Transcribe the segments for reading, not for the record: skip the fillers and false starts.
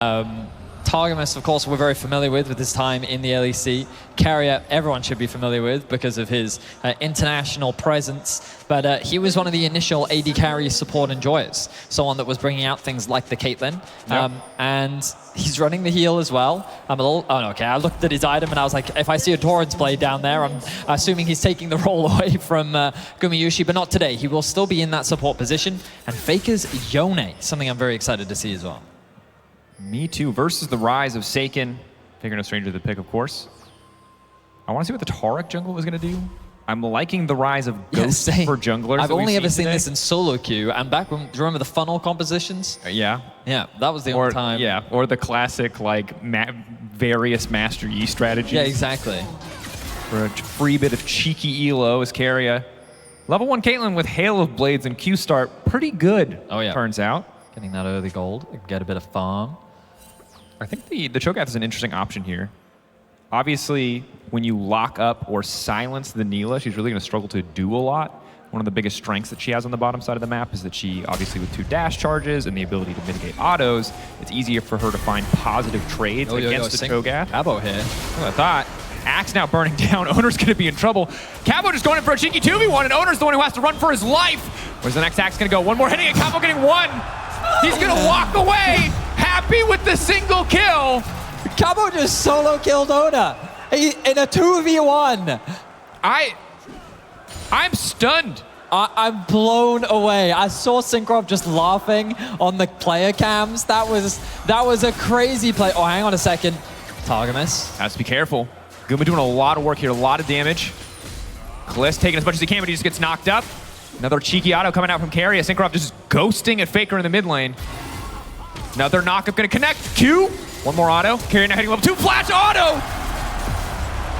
Targamas, of course, we're very familiar with his time in the LEC. Carrier, everyone should be familiar with because of his international presence. But he was one of the initial AD carry support enjoyers, someone that was bringing out things like the Caitlyn. Yep. And he's running the heal as well. I'm a little, oh no, okay, I looked at his item and I was like, if I see a Torrents blade down there, I'm assuming he's taking the role away from Gumayushi, but not today. He will still be in that support position. And Faker's Yone, something I'm very excited to see as well. Me too, versus the rise of Seiken. Figure no stranger to the pick, of course. I want to see what the Taric jungle was going to do. I'm liking the rise of Ghost for junglers. I've only ever seen this in solo queue. And back when, do you remember the funnel compositions? Yeah. Yeah, that was the only time. Yeah, or the classic, like, various Master Yi strategies. Yeah, exactly. For a free bit of cheeky elo as Carrier. Level 1 Caitlyn with Hail of Blades and Q start. Pretty good, turns out. Getting that early gold, get a bit of farm. I think the Cho'Gath is an interesting option here. Obviously, when you lock up or silence the Neela, she's really going to struggle to do a lot. One of the biggest strengths that she has on the bottom side of the map is that she, obviously with 2 dash charges and the ability to mitigate autos, it's easier for her to find positive trades against the Cho'Gath. Cabo here. That's what I thought. Axe now burning down. Owner's going to be in trouble. Cabo just going in for a cheeky 2v1, and Owner's the one who has to run for his life. Where's the next Axe going to go? One more hitting, and Cabo getting one. He's going to walk away, happy with the single kill. Cabo just solo killed Owner in a 2v1. I'm stunned. I'm blown away. I saw Synchro just laughing on the player cams. That was a crazy play. Oh, hang on a second. Targamas. Has to be careful. Guma doing a lot of work here, a lot of damage. Kliss taking as much as he can, but he just gets knocked up. Another cheeky auto coming out from Carrier. Synchro just ghosting at Faker in the mid lane. Another knockup gonna connect. Q. One more auto. Carrier now hitting level 2. Flash auto!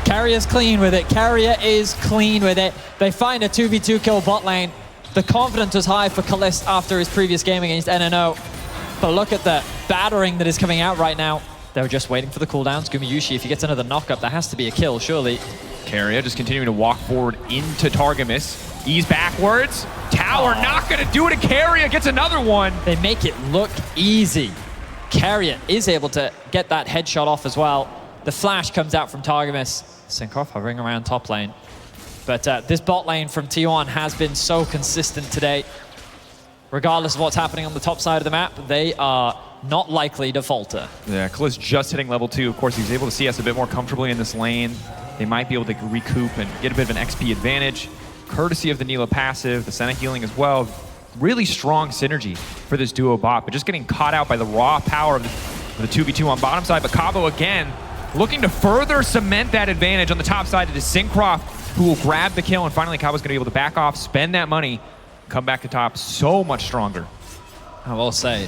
Carrier's clean with it. Carrier is clean with it. They find a 2v2 kill bot lane. The confidence was high for Kalist after his previous game against NNO. But look at the battering that is coming out right now. They were just waiting for the cooldowns. Gumayushi, if he gets another knockup, that has to be a kill, surely. Carrier just continuing to walk forward into Targamas. Ease backwards. Tower not gonna do it, and Carrier gets another one. They make it look easy. Carrier is able to get that headshot off as well. The flash comes out from Targamas. Synchro hovering around top lane. But this bot lane from T1 has been so consistent today. Regardless of what's happening on the top side of the map, they are not likely to falter. Yeah, Kliss just hitting level 2. Of course, he's able to see us a bit more comfortably in this lane. They might be able to recoup and get a bit of an XP advantage. Courtesy of the Neela passive, the Senna healing as well. Really strong synergy for this duo bot, but just getting caught out by the raw power of the 2v2 on bottom side. But Cabo again, looking to further cement that advantage on the top side. It is Syncroft who will grab the kill, and finally Cabo's gonna be able to back off, spend that money, come back to top so much stronger. I will say,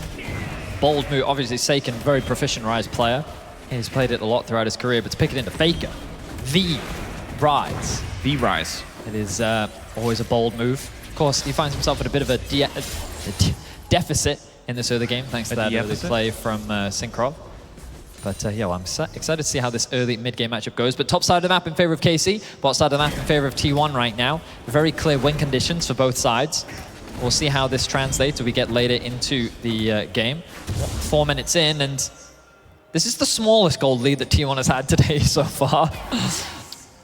bold move. Obviously, Seiken, very proficient Rise player. He's played it a lot throughout his career, but to pick it into Faker, the Rise. The Rise. It is always a bold move. Of course, he finds himself in a bit of a deficit in this early game, thanks to that early play from Synchro. But yeah, well, I'm excited to see how this early mid-game matchup goes. But top side of the map in favor of KC, bot side of the map in favor of T1 right now. Very clear win conditions for both sides. We'll see how this translates as we get later into the game. 4 minutes in, and this is the smallest gold lead that T1 has had today so far.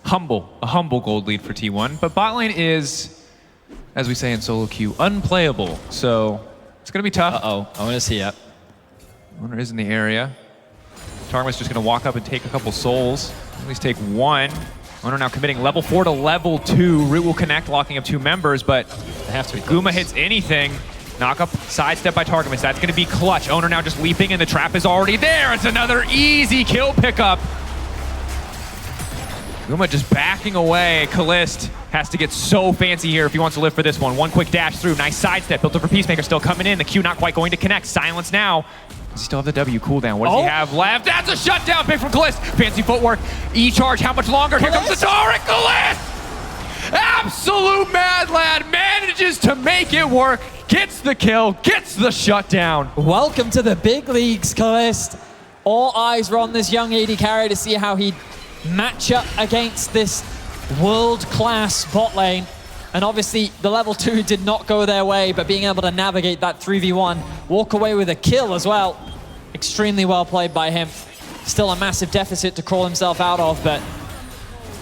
A humble gold lead for T1, but bot lane is, as we say in solo queue, unplayable. So it's gonna be tough. Owner's here. Owner is in the area. Targamas just gonna walk up and take a couple souls. At least take one. Owner now committing level 4 to level 2. Root will connect, locking up 2 members, but they have to be Guma hits anything. Knock up, sidestep by Targamas. That's gonna be clutch. Owner now just leaping, and the trap is already there. It's another easy kill pickup. Guma just backing away. Kalist has to get so fancy here if he wants to live for this one. One quick dash through. Nice sidestep. Built up for Peacemaker. Still coming in. The Q not quite going to connect. Silence now. Does he still have the W cooldown? What does he have left? That's a shutdown pick from Kalist. Fancy footwork. E-charge. How much longer? Here comes the Taric. Kalist! Absolute mad lad. Manages to make it work. Gets the kill. Gets the shutdown. Welcome to the big leagues, Kalist. All eyes were on this young AD carry to see how he'd match up against this world-class bot lane. And obviously, the level 2 did not go their way, but being able to navigate that 3v1, walk away with a kill as well. Extremely well played by him. Still a massive deficit to crawl himself out of, but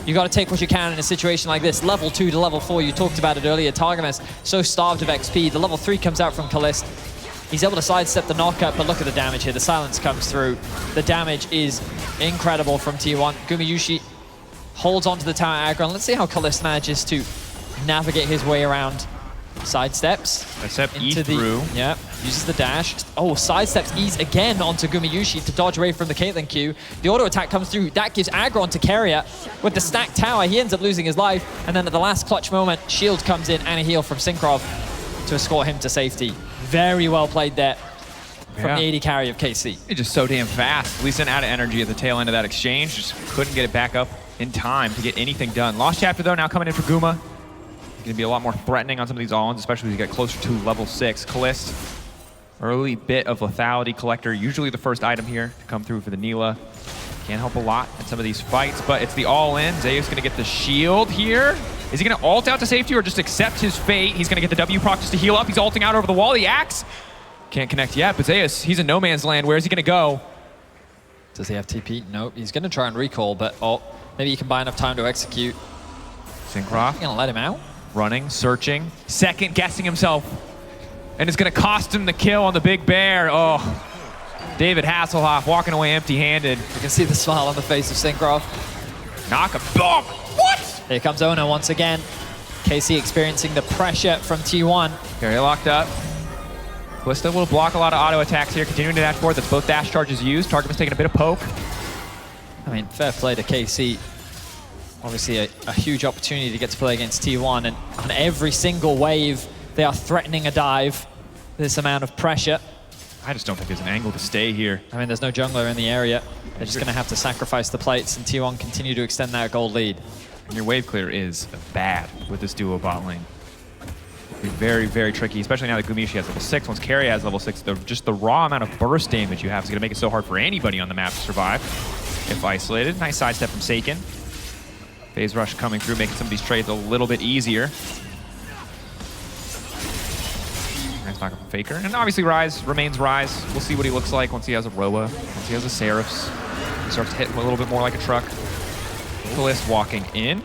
you got to take what you can in a situation like this. Level 2 to level 4, you talked about it earlier. Targamas so starved of XP. The level 3 comes out from Kalist. He's able to sidestep the knockup, but look at the damage here. The silence comes through. The damage is incredible from T1. Gumayusi holds onto the tower aggro, and let's see how Kalist manages to navigate his way around. Sidesteps into the yeah, uses the dash. Oh, sidesteps ease again onto Gumayusi to dodge away from the Caitlyn Q. The auto attack comes through. That gives aggro onto Carrier. With the stacked tower, he ends up losing his life. And then at the last clutch moment, shield comes in and a heal from Synkrov to escort him to safety. Very well played there from the AD carry of KC. It's just so damn fast. Lee Sin out of energy at the tail end of that exchange. Just couldn't get it back up in time to get anything done. Lost chapter though, now coming in for Guma. Going to be a lot more threatening on some of these all-ins, especially as you get closer to level 6. Kalist, early bit of lethality collector, usually the first item here to come through for the Nila. Can't help a lot in some of these fights, but it's the all-in. Zeus going to get the shield here. Is he going to ult out to safety or just accept his fate? He's going to get the W proc just to heal up. He's ulting out over the wall. The axe can't connect yet, but Zeus, he's in no man's land. Where is he going to go? Does he have TP? Nope. He's going to try and recall, but maybe he can buy enough time to execute. Syncroft going to let him out. Running, searching, second guessing himself. And it's going to cost him the kill on the big bear. Oh, David Hasselhoff walking away empty-handed. You can see the smile on the face of Synkrov. Knock him. Boom! What? Here comes Ona once again. KC experiencing the pressure from T1. Carry locked up. Kalista will block a lot of auto attacks here, continuing to dash forward. That's both dash charges used. Targamas taking a bit of poke. I mean, fair play to KC. Obviously a huge opportunity to get to play against T1, and on every single wave, they are threatening a dive. This amount of pressure. I just don't think there's an angle to stay here. I mean, there's no jungler in the area. They're just going to have to sacrifice the plates, and T1 continue to extend that gold lead. And your wave clear is bad with this duo bot lane. It'll be very, very tricky, especially now that Gumayusi has level 6. Once Carry has level 6, just the raw amount of burst damage you have is going to make it so hard for anybody on the map to survive if isolated. Nice sidestep from Seiken. Phase rush coming through, making some of these trades a little bit easier. Nice knock up from Faker. And obviously Ryze remains Ryze. We'll see what he looks like once he has a Roa, once he has a Seraphs. He starts to hit him a little bit more like a truck. Kalist walking in.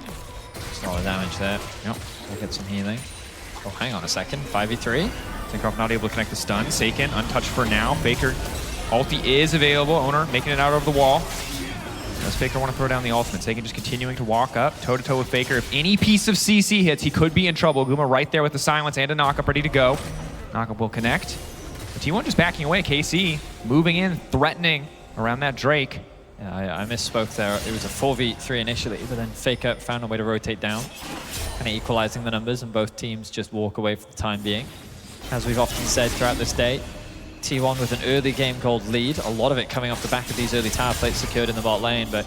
Just a lot of damage there. Yep. We'll get some healing. Oh, hang on a second. 5v3. Syncroft not able to connect the stun. Seiken untouched for now. Faker, ulti is available. Owner making it out over the wall. Does Faker want to throw down the ultimate? Seiken just continuing to walk up, toe-to-toe with Faker. If any piece of CC hits, he could be in trouble. Guma right there with the silence and a knockup ready to go. Knockup will connect. But T1 just backing away. KC moving in, threatening around that Drake. Yeah, I misspoke there. It was a 4v3 initially, but then Faker found a way to rotate down, kind of equalizing the numbers, and both teams just walk away for the time being. As we've often said throughout this day, T1 with an early game gold lead, a lot of it coming off the back of these early tower plates secured in the bot lane, but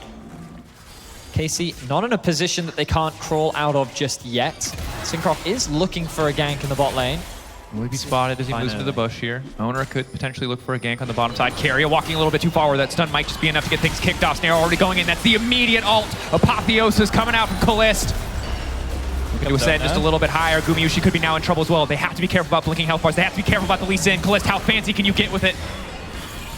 KC not in a position that they can't crawl out of just yet. Syncroft is looking for a gank in the bot lane. Will he be spotted as he moves to the bush here? Owner could potentially look for a gank on the bottom side. Carrier walking a little bit too far where that stun might just be enough to get things kicked off. Snare already going in. That's the immediate ult. Apotheosis coming out from Kalist. Looking to ascend just a little bit higher. Gumayusi could be now in trouble as well. They have to be careful about blinking health bars. They have to be careful about the Lee Sin. Kalist, how fancy can you get with it?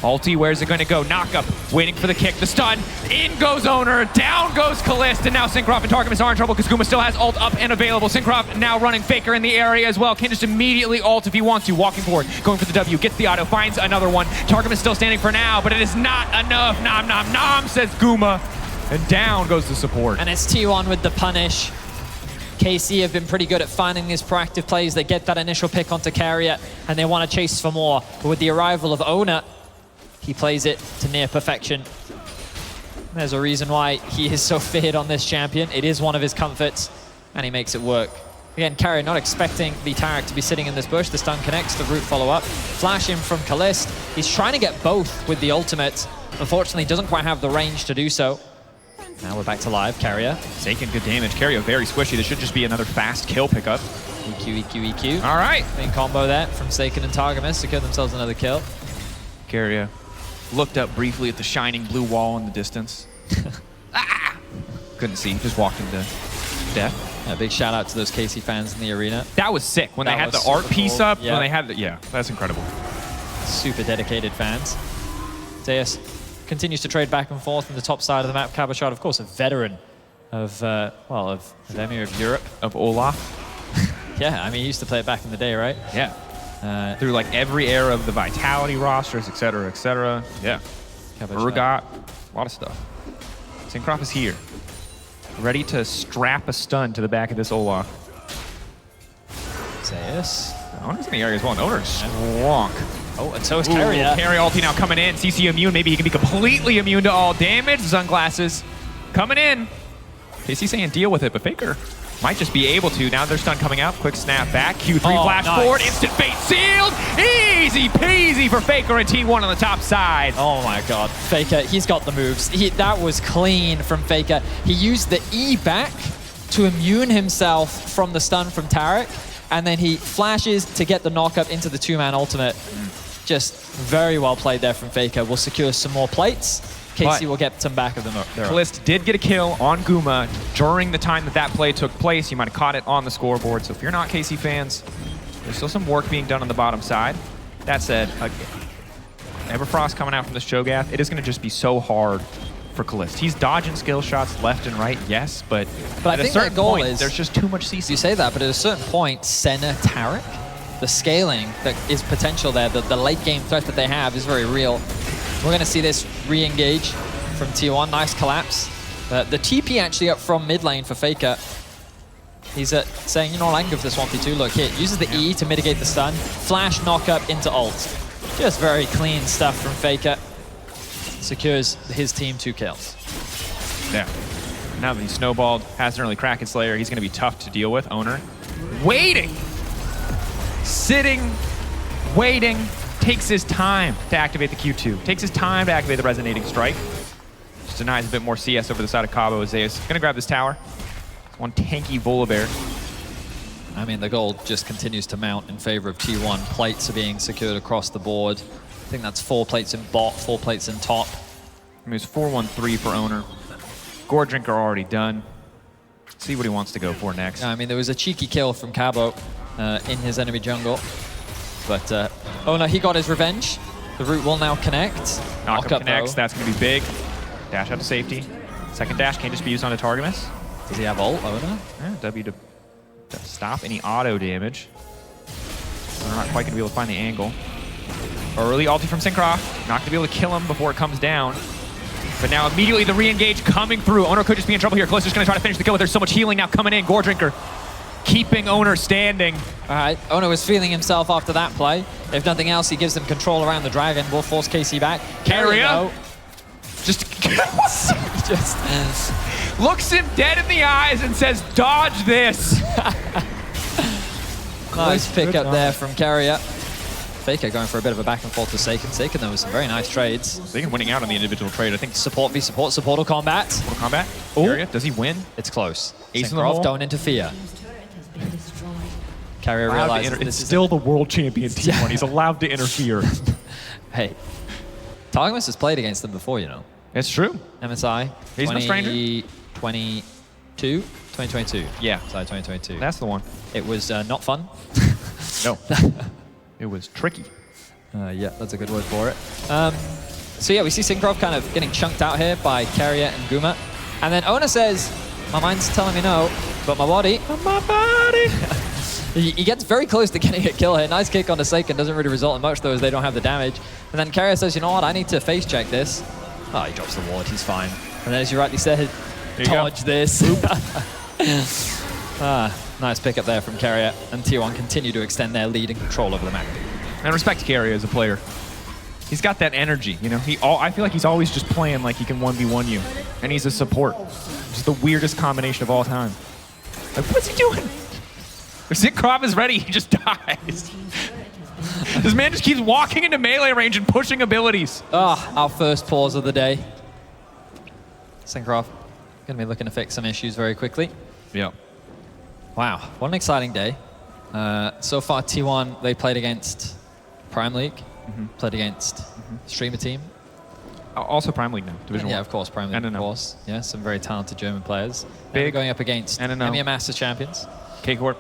Ulti, where's it going to go? Knockup, waiting for the kick, the stun. In goes Owner, down goes Kalist, and now Syncroft and Targamas are in trouble because Guma still has ult up and available. Syncroft now running Faker in the area as well. Can just immediately ult if he wants to. Walking forward, going for the W, gets the auto, finds another one. Targamas still standing for now, but it is not enough. Nom nom nom, says Guma. And down goes the support. And it's T1 with the punish. KC have been pretty good at finding these proactive plays. They get that initial pick onto Carrier, and they want to chase for more. But with the arrival of Owner, he plays it to near perfection. There's a reason why he is so feared on this champion. It is one of his comforts, and he makes it work. Again, Carrier not expecting the Taric to be sitting in this bush. The stun connects, the root follow-up. Flash in from Kalist. He's trying to get both with the ultimate. Unfortunately, doesn't quite have the range to do so. Now we're back to live. Carrier. Taking good damage. Carrier very squishy. This should just be another fast kill pickup. EQ, EQ, EQ. All right. Main combo there from Seiken and Targamas. Secure themselves another kill. Carrier looked up briefly at the shining blue wall in the distance. Couldn't see, just walked into death. A big shout out to those KC fans in the arena. That was sick when they had the art piece up. When they had the, yeah, that's incredible. Super dedicated fans. Zeus continues to trade back and forth on the top side of the map. Cabochard, of course, a veteran of, well, of Emir of Europe. Of Olaf. Yeah, I mean, he used to play it back in the day, right? Yeah. Through like every era of the Vitality rosters, et cetera, et cetera. Yeah. Urgot, a lot of stuff. Syncroft is here. Ready to strap a stun to the back of this Olaf. Zeus. Owner's in the area as well, and Owner's strong. Oh, and so is Carrier. Carrier ulti now coming in. CC immune, maybe he can be completely immune to all damage. Sunglasses coming in. KC saying deal with it, but Faker might just be able to. Now their stun coming out. Quick snap back. Q3 flash forward. Instant fate sealed. Easy peasy for Faker and T1 on the top side. Oh my god. Faker, he's got the moves. That was clean from Faker. He used the E back to immune himself from the stun from Tarek, and then he flashes to get the knock-up into the two-man ultimate. Just very well played there from Faker. We'll secure some more plates. KC will get some back of them. Kalist did get a kill on Guma during the time that play took place. You might have caught it on the scoreboard. So if you're not KC fans, there's still some work being done on the bottom side. That said, Everfrost coming out from this Cho'Gath, it is going to just be so hard for Kalist. He's dodging skill shots left and right, yes, but I think that goal is there's just too much CC. You say that, but at a certain point, Senna, Tarek, the scaling that is potential there, the late game threat that they have is very real. We're going to see this re-engage from T1. Nice collapse. The TP actually up from mid lane for Faker. He's saying, you know what, I can go for this 1v2. Look, here, uses the E to mitigate the stun. Flash knock-up into ult. Just very clean stuff from Faker. Secures his team 2 kills. Yeah. Now that he's snowballed, has an early Kraken Slayer, he's going to be tough to deal with. Owner waiting. Sitting, waiting. Takes his time to activate the Q2. Takes his time to activate the Resonating Strike. Just denies a bit more CS over the side of Cabo. Zeus gonna grab this tower. One tanky Volibear. I mean, the gold just continues to mount in favor of T1. Plates are being secured across the board. I think that's 4 plates in bot, 4 plates in top. I mean, it's 4-1-3 for Owner. Gore Drinker already done. Let's see what he wants to go for next. I mean, there was a cheeky kill from Cabo in his enemy jungle. But, oh no, he got his revenge. The root will now connect. Knock-up connects, that's going to be big. Dash out to safety. Second dash can't just be used on a Targamas. Does he have ult, Oda? Yeah, W to stop any auto damage. We're not quite going to be able to find the angle. Early ulti from Syncroft. Not going to be able to kill him before it comes down. But now immediately the re-engage coming through. Owner could just be in trouble here. Kalista's going to try to finish the kill, but there's so much healing now coming in. Gore Drinker keeping Owner standing. All right, Owner was feeling himself after that play. If nothing else, he gives them control around the dragon. Will force KC back. Carrier just looks him dead in the eyes and says, dodge this. Nice pick up there from Carrier. Faker going for a bit of a back and forth to Saken. Saken, there was some very nice trades. Saken winning out on the individual trade. I think support v support, supportal combat. Supportal combat. Carrier, does he win? It's close. Ace in the hole. Don't interfere. Carrier realizes it's still the world champion team when he's allowed to interfere. Hey, Targamas has played against them before, you know. It's true. MSI. He's no stranger. 2022. Yeah, sorry, 2022. That's the one. It was not fun. No. It was tricky. Yeah, that's a good word for it. So yeah, we see Syncroft kind of getting chunked out here by Carrier and Guma. And then Owner says, my mind's telling me no, but my body. He gets very close to getting a kill here. Nice kick on the Saken. Doesn't really result in much, though, as they don't have the damage. And then Carrier says, you know what, I need to face check this. Oh, he drops the ward. He's fine. And then, as you rightly said, dodge this. Nice pick up there from Carrier. And T1 continue to extend their lead and control over the map. And respect to Carrier as a player. He's got that energy, you know. I feel like he's always just playing like he can 1v1 you. And he's a support. Just the weirdest combination of all time. Like, what's he doing? If Syncroft is ready, he just dies. This man just keeps walking into melee range and pushing abilities. Our first pause of the day. Syncroft going to be looking to fix some issues very quickly. Yeah. Wow, what an exciting day. So far, T1, they played against Prime League, played against Streamer Team. Also Prime League now, Division 1. Yeah, of course, Prime League, NNO. of course. Yeah, some very talented German players. Big. Going up against NNO. EMEA Masters champions. KCORP.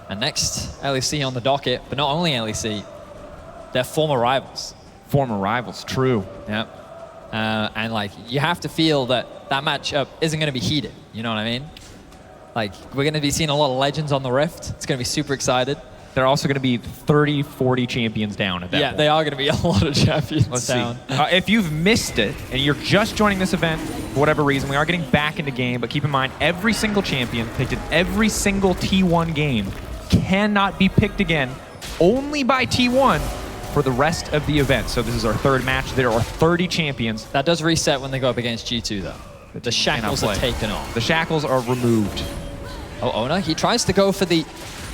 And next, LEC on the docket, but not only LEC, they're former rivals. Former rivals, true. Yeah. And like, you have to feel that that matchup isn't going to be heated. You know what I mean? Like, we're going to be seeing a lot of legends on the Rift. It's going to be super excited. They're also going to be 30, 40 champions down at that point. They are going to be a lot of champions Let's down. see. If you've missed it and you're just joining this event, for whatever reason, we are getting back into game, but keep in mind, every single champion picked in every single T1 game cannot be picked again only by T1 for the rest of the event. So this is our third match. There are 30 champions. That does reset when they go up against G2, though. The shackles are taken off. The shackles are removed. Oh, Ona, he tries to go for the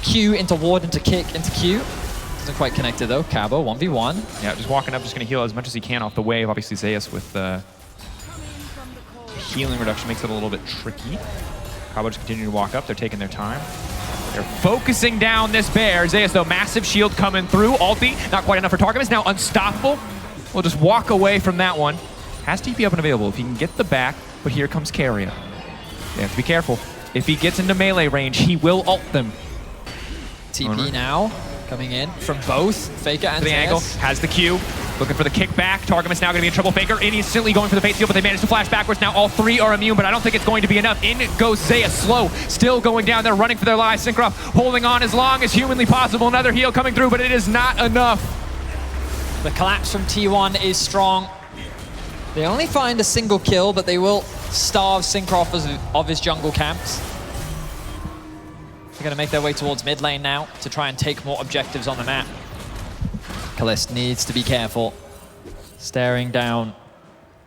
Q into ward, into kick, into Q. Doesn't quite connect it, though. Cabo, 1v1. Yeah, just walking up, just going to heal as much as he can off the wave. Obviously, Zeus with the healing reduction makes it a little bit tricky. Cabo just continuing to walk up. They're taking their time. They're focusing down this bear. Zeus, though, massive shield coming through. Ulti, not quite enough for Targamas. Now unstoppable. We'll just walk away from that one. Has TP up and available if he can get the back, but here comes Keria. They have to be careful. If he gets into melee range, he will ult them. TP now, coming in from both Faker and the angle, has the Q, looking for the kickback. Targamas now going to be in trouble. Faker instantly going for the fate seal, but they manage to flash backwards. Now all three are immune, but I don't think it's going to be enough. In goes Zeus, slow, still going down there, running for their lives. Syncroft holding on as long as humanly possible. Another heal coming through, but it is not enough. The collapse from T1 is strong. They only find a single kill, but they will starve Syncroft of his jungle camps. They're going to make their way towards mid lane now to try and take more objectives on the map. Kalist needs to be careful. Staring down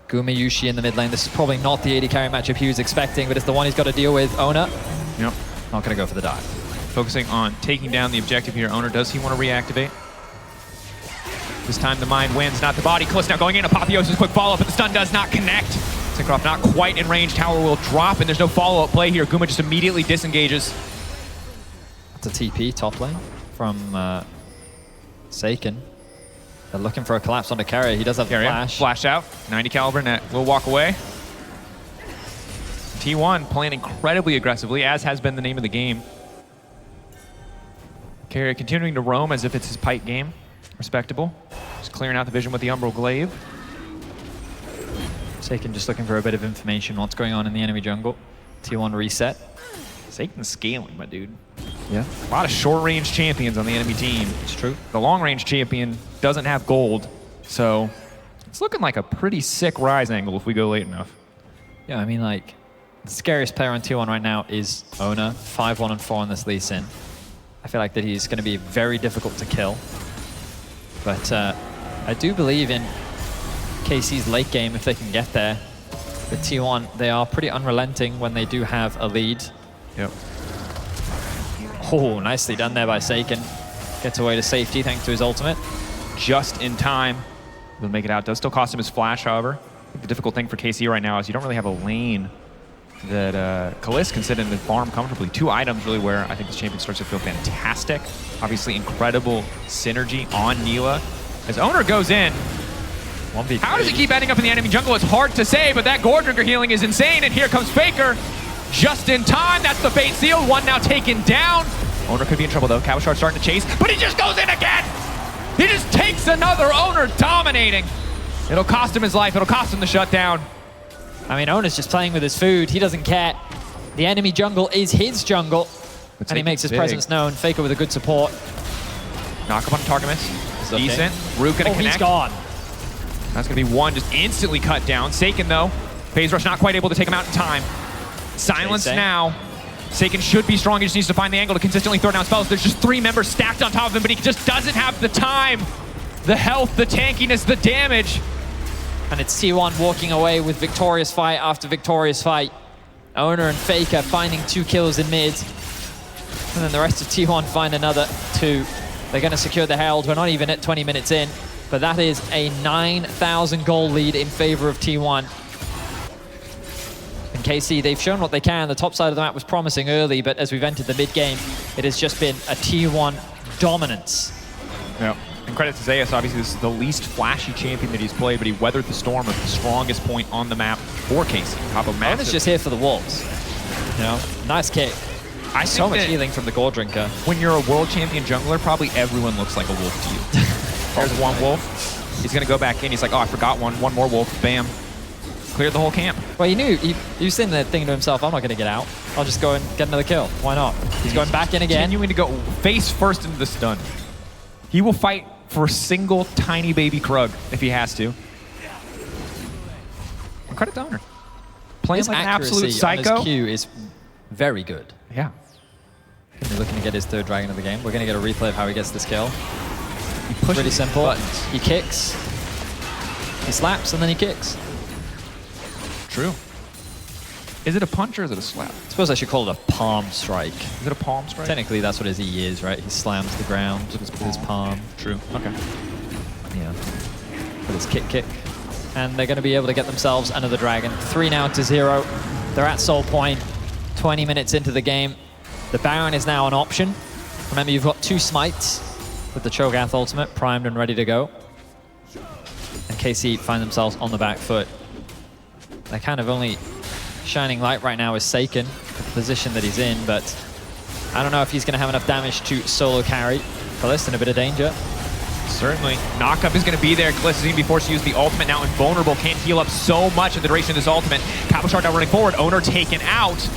Gumayushi in the mid lane. This is probably not the AD carry matchup he was expecting, but it's the one he's got to deal with. Ona, yep, not going to go for the dive. Focusing on taking down the objective here. Owner, does he want to reactivate? This time the mind wins, not the body. Kalist now going in. Apotheosis, quick follow-up, but the stun does not connect. Syncroft not quite in range. Tower will drop, and there's no follow-up play here. Guma just immediately disengages. That's a TP top lane from Seiken. They're looking for a collapse onto Keria. He does have the flash. Flash out. 90 caliber net. Will walk away. T1 playing incredibly aggressively, as has been the name of the game. Keria continuing to roam as if it's his pipe game. Respectable. Just clearing out the vision with the Umbral Glaive. Seiken just looking for a bit of information. What's going on in the enemy jungle? T1 reset. Seiken's scaling, my dude. Yeah. A lot of short-range champions on the enemy team. It's true. The long-range champion doesn't have gold, so it's looking like a pretty sick rise angle if we go late enough. Yeah, I mean, like, the scariest player on T1 right now is Ona. 5-1 and 4 on this Lee Sin. I feel like that he's going to be very difficult to kill. But I do believe in KC's late game if they can get there. With T1, they are pretty unrelenting when they do have a lead. Yep. Oh, nicely done there by Seiken. Gets away to safety thanks to his ultimate. Just in time. He'll make it out. Does still cost him his flash, however. I think the difficult thing for KC right now is you don't really have a lane that Kalist can sit in and farm comfortably. 2 items really where I think this champion starts to feel fantastic. Obviously incredible synergy on Neela. As Owner goes in, 1v3. How does he keep ending up in the enemy jungle? It's hard to say, but that Gore Drinker healing is insane, and here comes Faker. Just in time, that's the fate seal. One now taken down. Owner could be in trouble though. Kawashard starting to chase, but he just goes in again. He just takes another. Owner dominating. It'll cost him his life. It'll cost him the shutdown. I mean, Owner's just playing with his food. He doesn't care. The enemy jungle is his jungle. And he makes his presence known. Faker with a good support. Knock up on Targamas. Decent. Root gonna connect. He's gone. That's gonna be one just instantly cut down. Seiken though. Phase Rush not quite able to take him out in time. Silence now. Seiken should be strong. He just needs to find the angle to consistently throw down spells. There's just 3 members stacked on top of him, but he just doesn't have the time, the health, the tankiness, the damage. And it's T1 walking away with victorious fight after victorious fight. Owner and Faker finding 2 kills in mid. And then the rest of T1 find another 2. They're going to secure the Herald. We're not even at 20 minutes in. But that is a 9,000 goal lead in favor of T1. And KC, they've shown what they can. The top side of the map was promising early, but as we've entered the mid-game, it has just been a T1 dominance. Yeah. And credit to Zeus, obviously this is the least flashy champion that he's played, but he weathered the storm at the strongest point on the map for KC. Owner's just here for the wolves. You know, nice kick. So much healing from the Gore Drinker. When you're a world champion jungler, probably everyone looks like a wolf to you. There's one wolf. He's going to go back in. He's like, oh, I forgot one. One more wolf. Bam. Cleared the whole camp. Well, he knew. He was sitting there thinking to himself, I'm not going to get out. I'll just go and get another kill. Why not? He's going back in again. Continuing to go face first into the stun. He will fight for a single tiny baby Krug if he has to. And credit to Owner. Playing His like an accuracy absolute psycho. on his Q is very good. Yeah. He's looking to get his 3rd dragon of the game. We're going to get a replay of how he gets this kill. He pushes pretty simple. buttons. He kicks. He slaps and then he kicks. True. Is it a punch or is it a slap? I suppose I should call it a palm strike. Is it a palm strike? Technically, that's what his E is, right? He slams the ground with his palm. True. Okay. Yeah. With his kick. And they're going to be able to get themselves another dragon. 3 now to 0. They're at soul point. 20 minutes into the game. The Baron is now an option. Remember, you've got 2 smites with the Cho'Gath ultimate primed and ready to go. And KC find themselves on the back foot. They're kind of only shining light right now is Seiken, the position that he's in, but I don't know if he's going to have enough damage to solo carry. Kalist in a bit of danger. Certainly. Knockup is going to be there. Kalist is going to be forced to use the ultimate now, invulnerable. Can't heal up so much in the duration of this ultimate. Cabo Shard now running forward. Owner taken out.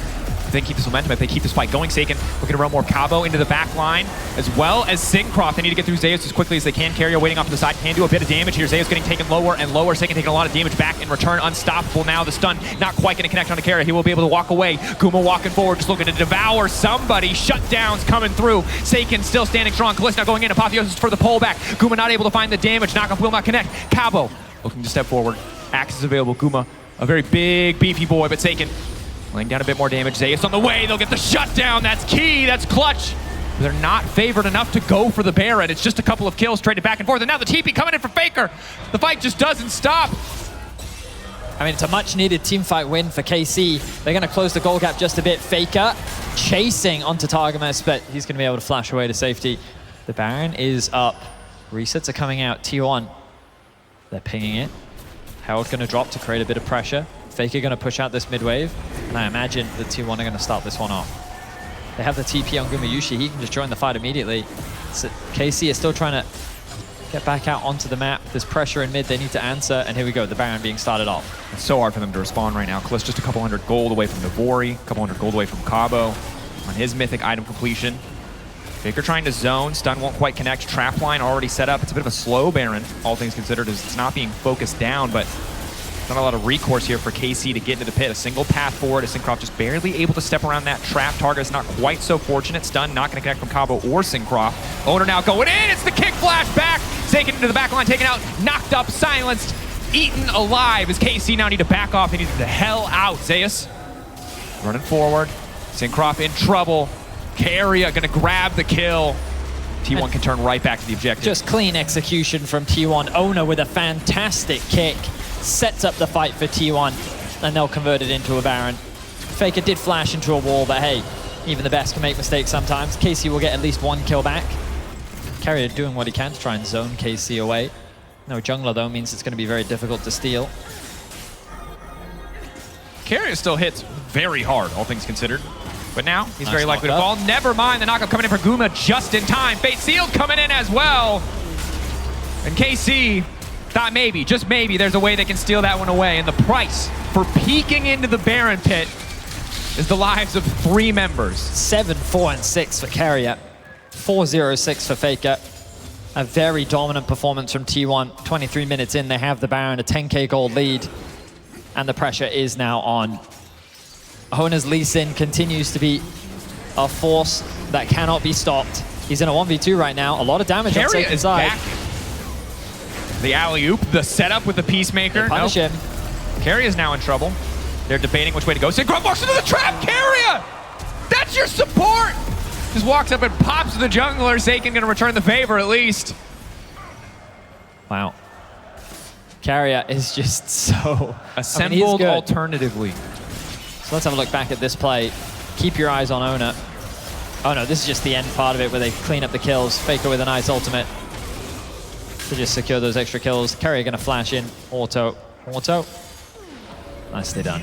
If they keep this momentum, if they keep this fight going, Seiken looking to run more Cabo into the back line, as well as Syncroft. They need to get through Zeus as quickly as they can. Carrier waiting off to the side, can do a bit of damage here. Zeus getting taken lower and lower. Seiken taking a lot of damage back in return. Unstoppable now. The stun not quite going to connect on the Carrier. He will be able to walk away. Guma walking forward, just looking to devour somebody. Shutdowns coming through. Seiken still standing strong. Kalist now going in. Apotheosis for the pullback. Guma not able to find the damage. Knockoff will not connect. Cabo looking to step forward. Axe is available. Guma, a very big, beefy boy, but Seiken laying down a bit more damage. Zeus on the way. They'll get the shutdown. That's key. That's clutch. They're not favored enough to go for the Baron. It's just a couple of kills traded back and forth. And now the TP coming in for Faker. The fight just doesn't stop. I mean, it's a much-needed teamfight win for KC. They're going to close the goal gap just a bit. Faker chasing onto Targamas, but he's going to be able to flash away to safety. The Baron is up. Resets are coming out. T1. They're pinging it. Herald going to drop to create a bit of pressure. Faker going to push out this mid-wave, and I imagine the T1 are going to start this one off. They have the TP on Gumayushi. He can just join the fight immediately. So KC is still trying to get back out onto the map. There's pressure in mid. They need to answer, and here we go. The Baron being started off. It's so hard for them to respond right now. Kalist just a couple hundred gold away from Navori, a couple hundred gold away from Cabo on his mythic item completion. Faker trying to zone. Stun won't quite connect. Trap line already set up. It's a bit of a slow Baron, all things considered, as it's not being focused down, but not a lot of recourse here for KC to get into the pit. A single path forward. Syncroft just barely able to step around that trap. Targa is not quite so fortunate. Stun not going to connect from Cabo or Syncroft. Owner now going in. It's the kick flash back. Taken into the back line, taken out, knocked up, silenced, eaten alive as KC now need to back off. They need the hell out. Zeus running forward. Syncroft in trouble. Carrier going to grab the kill. T1 can turn right back to the objective. Just clean execution from T1. Owner with a fantastic kick. Sets up the fight for T1, and they'll convert it into a Baron. Faker did flash into a wall, but hey, even the best can make mistakes sometimes. KC will get at least 1 kill back. Carrier doing what he can to try and zone KC away. No jungler, though, means it's going to be very difficult to steal. Carrier still hits very hard, all things considered. But now, he's nice very likely to fall. Never mind, the knockup coming in for Guma just in time. Fate Sealed coming in as well. And KC thought maybe, just maybe, there's a way they can steal that one away. And the price for peeking into the Baron pit is the lives of 3 members. 7, 4, and 6 for Carrier. 4-0-6 for Faker. A very dominant performance from T1. 23 minutes in, they have the Baron, a 10k gold lead. And the pressure is now on. Hona's Lee Sin continues to be a force that cannot be stopped. He's in a 1v2 right now. A lot of damage on Saken's side. Back. The alley-oop, the setup with the Peacemaker. They punish him. Carrier is now in trouble. They're debating which way to go. Syncroft walks into the trap. Carrier! That's your support! Just walks up and pops the jungler. Seiken gonna return the favor at least. Wow. Carrier is just so... Assembled alternatively. So let's have a look back at this play. Keep your eyes on Owner. Oh no, this is just the end part of it where they clean up the kills. Faker with a nice ultimate to just secure those extra kills. Carrier gonna flash in. Auto. Nicely done.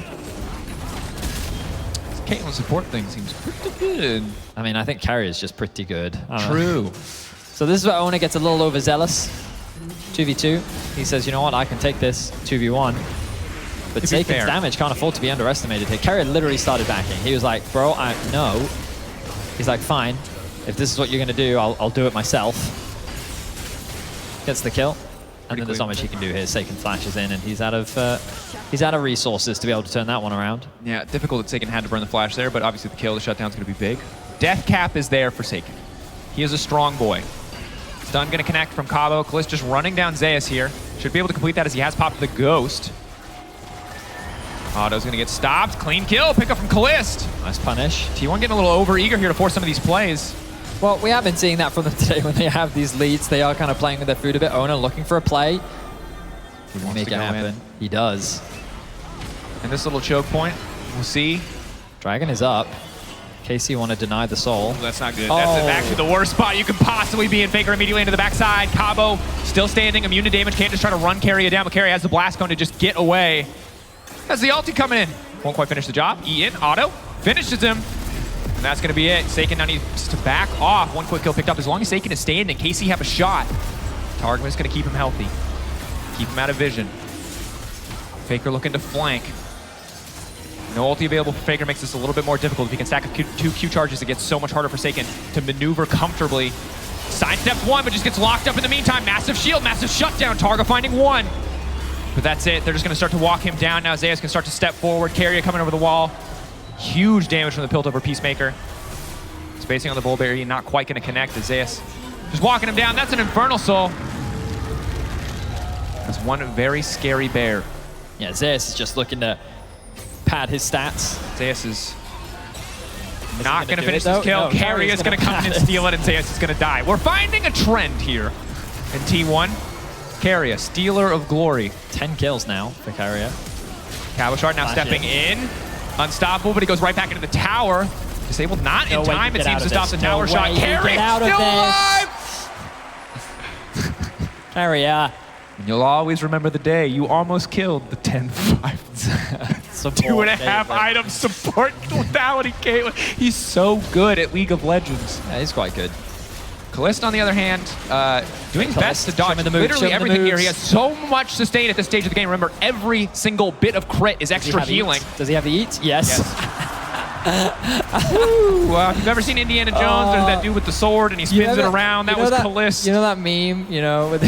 Caitlyn's support thing seems pretty good. I mean, I think Carrier's just pretty good. True. So this is where Owner gets a little overzealous. 2v2. He says, you know what, I can take this 2v1. But Saken's damage can't afford to be underestimated here. Carrier literally started backing. He was like, bro, no. He's like, fine. If this is what you're going to do, I'll do it myself. Gets the kill. And then there's not much he can do here. Saken flashes in, and he's out of resources to be able to turn that one around. Yeah, difficult that Saken had to burn the flash there, but obviously the kill, the shutdown's going to be big. Death cap is there for Saken. He is a strong boy. Stun going to connect from Cabo. Kalist just running down Zeus here. Should be able to complete that as he has popped the Ghost. Otto's going to get stopped. Clean kill. Pick up from Kalist. Nice punish. T1 getting a little over-eager here to force some of these plays. Well, we have been seeing that from them today when they have these leads. They are kind of playing with their food a bit. Ona looking for a play. He wants make it happen. He does. And this little choke point, we'll see. Dragon is up. KC want to deny the soul. That's not good. That's actually the worst spot you could possibly be in. Faker immediately into the backside. Cabo still standing, immune to damage. Can't just try to run Carrier down, but Carrier has the blast cone to just get away. That's the ulti coming in. Won't quite finish the job. Ian, Otto, finishes him. And that's going to be it. Saken now needs to back off. One quick kill picked up. As long as Saken is standing, KC have a shot. Targum is going to keep him healthy. Keep him out of vision. Faker looking to flank. No ulti available for Faker makes this a little bit more difficult. If he can stack up two Q charges, it gets so much harder for Saken to maneuver comfortably. Sidesteps one, but just gets locked up in the meantime. Massive shield, massive shutdown. Targa finding one. But that's it. They're just going to start to walk him down now. Zeus can start to step forward. Carrier coming over the wall. Huge damage from the Piltover Peacemaker. Spacing on the Bullberry, not quite going to connect. Zeus just walking him down. That's an Infernal Soul. That's one very scary bear. Yeah, Zeus is just looking to pad his stats. Zeus is not going to finish this kill. No, Carrier is going to come in and steal it, and Zeus is going to die. We're finding a trend here in T1. Carrier, stealer of glory. 10 kills now for Carrier. Cabochard now stepping in. Unstoppable, but he goes right back into the tower. Disabled not in time, it seems, to stop the tower shot. Carrier still alive! Carrier. And you'll always remember the day you almost killed the 10-5. 2.5 item support lethality Caitlyn. He's so good at League of Legends. Yeah, he's quite good. Kalist, on the other hand, doing his best to dodge literally everything here. He has so much sustain at this stage of the game. Remember, every single bit of crit is extra healing. Does he have the eat? Yes. If you've ever seen Indiana Jones, there's that dude with the sword and he spins it around. That was Kalist. You know that meme, you know, with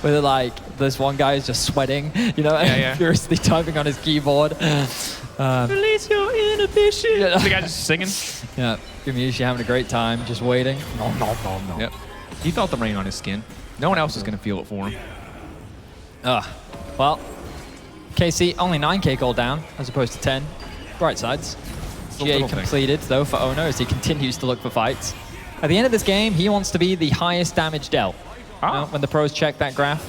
like this one guy is just sweating, you know, furiously typing on his keyboard. Release your inhibition. The guy's just singing. Yeah, Gumushi having a great time, just waiting. No. Yep. He felt the rain on his skin. No one else is going to feel it for him. Well, KC only 9k gold down as opposed to 10. Bright sides. GA completed though for Ono as he continues to look for fights. At the end of this game, he wants to be the highest damage dealt. When the pros check that graph,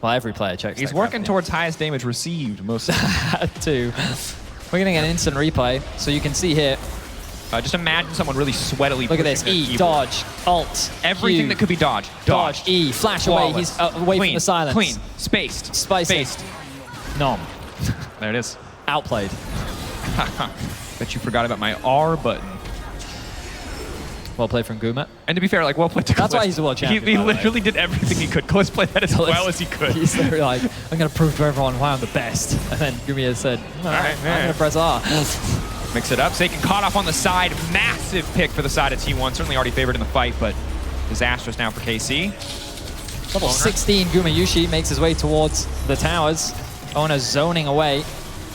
well, every player checks. He's working towards highest damage received most too. We're getting an instant replay, so you can see here. Just imagine someone really sweatily. Look at this: E, dodge, alt, everything Q, that could be dodged. Dodge, E, flash away. He's away from the silence. Clean, spaced, spaced. Nom. There it is. Outplayed. Bet you forgot about my R button. Well played from Guma. And to be fair, like, well played to Kalist. That's why he's the world champion. He literally did everything he could. Kalist played that as well as he could. He's literally like, I'm going to prove to everyone why I'm the best. And then Gumi said, all right, I'm going to press R. Mix it up. Saken caught off on the side. Massive pick for the side of T1. Certainly already favored in the fight, but disastrous now for KC. Level 16 Gumayushi makes his way towards the towers. Ona zoning away.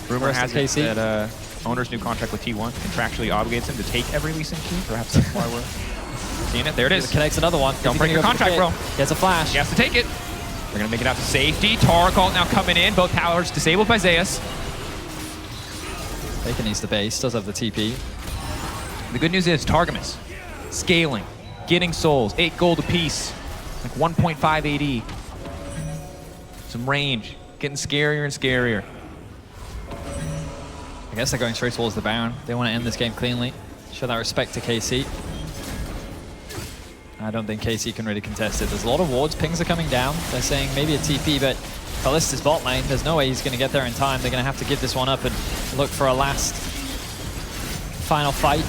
Rumor has it that Owner's new contract with T1 contractually obligates him to take every Lee Sin Q. Perhaps that's why we're seeing it. There it is. Connects another one. Don't break your contract, bro. He has a flash. He has to take it. They're going to make it out to safety. Tarkalt now coming in. Both towers disabled by Zeus. Bacon needs the base. Does have the TP. The good news is Targamas scaling, getting souls, 8 gold apiece, like 1.5 AD. Some range, getting scarier and scarier. I guess they're going straight towards the Baron. They want to end this game cleanly. Show that respect to KC. I don't think KC can really contest it. There's a lot of wards. Pings are coming down. They're saying maybe a TP, but Kalista's bot lane. There's no way he's going to get there in time. They're going to have to give this one up and look for a last final fight.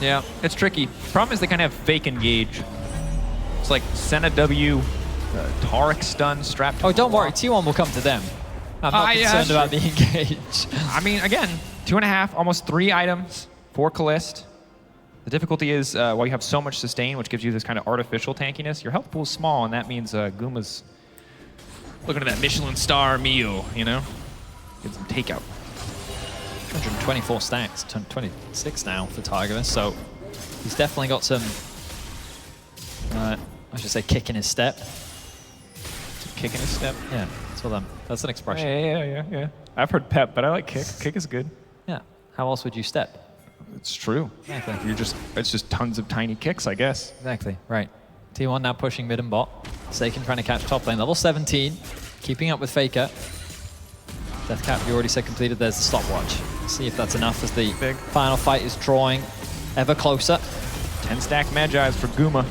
Yeah, it's tricky. The problem is they kind of have fake engage. It's like send a W, Taric stun strapped. Oh, don't worry. T1 will come to them. I'm not concerned about the engage. I mean, again, 2.5, almost 3 items for Kalist. The difficulty is while you have so much sustain, which gives you this kind of artificial tankiness, your health pool is small, and that means Guma's looking at that Michelin star meal, you know? Get some takeout. 124 stacks, 26 now for Targamas, so he's definitely got some, I should say, kick in his step. Kick in his step? Yeah, that's an expression. Yeah. I've heard pep, but I like kick. Kick is good. Yeah. How else would you step? It's true. Exactly. It's just tons of tiny kicks, I guess. Exactly, right. T1 now pushing mid and bot. Seiken trying to catch top lane. Level 17, keeping up with Faker. Deathcap, you already said completed. There's the stopwatch. See if that's enough as the final fight is drawing ever closer. 10 stack Magi's for Guma.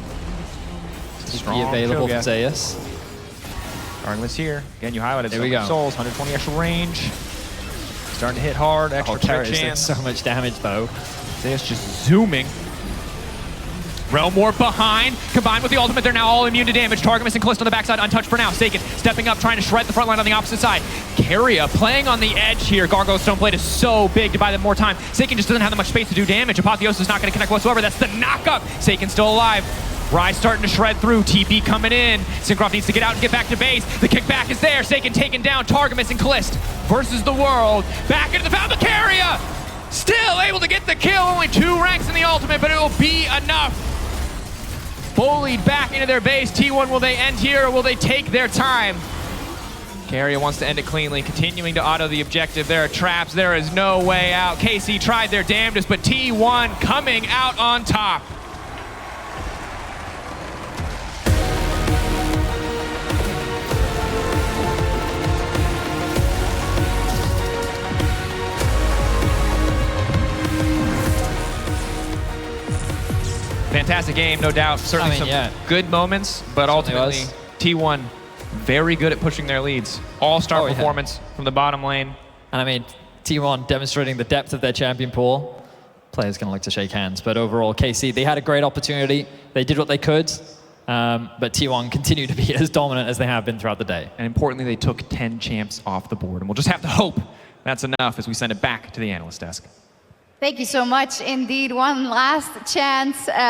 Strong be available for Zeus. Argless here. Again, you highlighted there we go. Souls, 120 extra range. Starting to hit hard, extra crit chance. So much damage though. Zeus just zooming. Realm Warp behind, combined with the ultimate, they're now all immune to damage. Targamas and Kalist on the backside, untouched for now. Seiken stepping up, trying to shred the front line on the opposite side. Keria playing on the edge here. Gargoyle Stoneblade is so big to buy them more time. Seiken just doesn't have that much space to do damage. Apotheosis is not going to connect whatsoever. That's the knockup. Seiken still alive. Rise starting to shred through. TP coming in. Syncroft needs to get out and get back to base. The kickback is there. Seiken taking down Targamas and Kalist versus the world. Back into the foul. Keria still able to get the kill. Only 2 ranks in the ultimate, but it will be enough. Bullied back into their base. T1, will they end here or will they take their time? Keria wants to end it cleanly, continuing to auto the objective. There are traps. There is no way out. KC tried their damnedest, but T1 coming out on top. Fantastic game, no doubt. Certainly some good moments, but ultimately T1 very good at pushing their leads. All-star performance from the bottom lane. And I mean, T1 demonstrating the depth of their champion pool. Players going to like to shake hands, but overall, KC, they had a great opportunity. They did what they could, but T1 continued to be as dominant as they have been throughout the day. And importantly, they took 10 champs off the board, and we'll just have to hope that's enough as we send it back to the analyst desk. Thank you so much indeed. One last chance.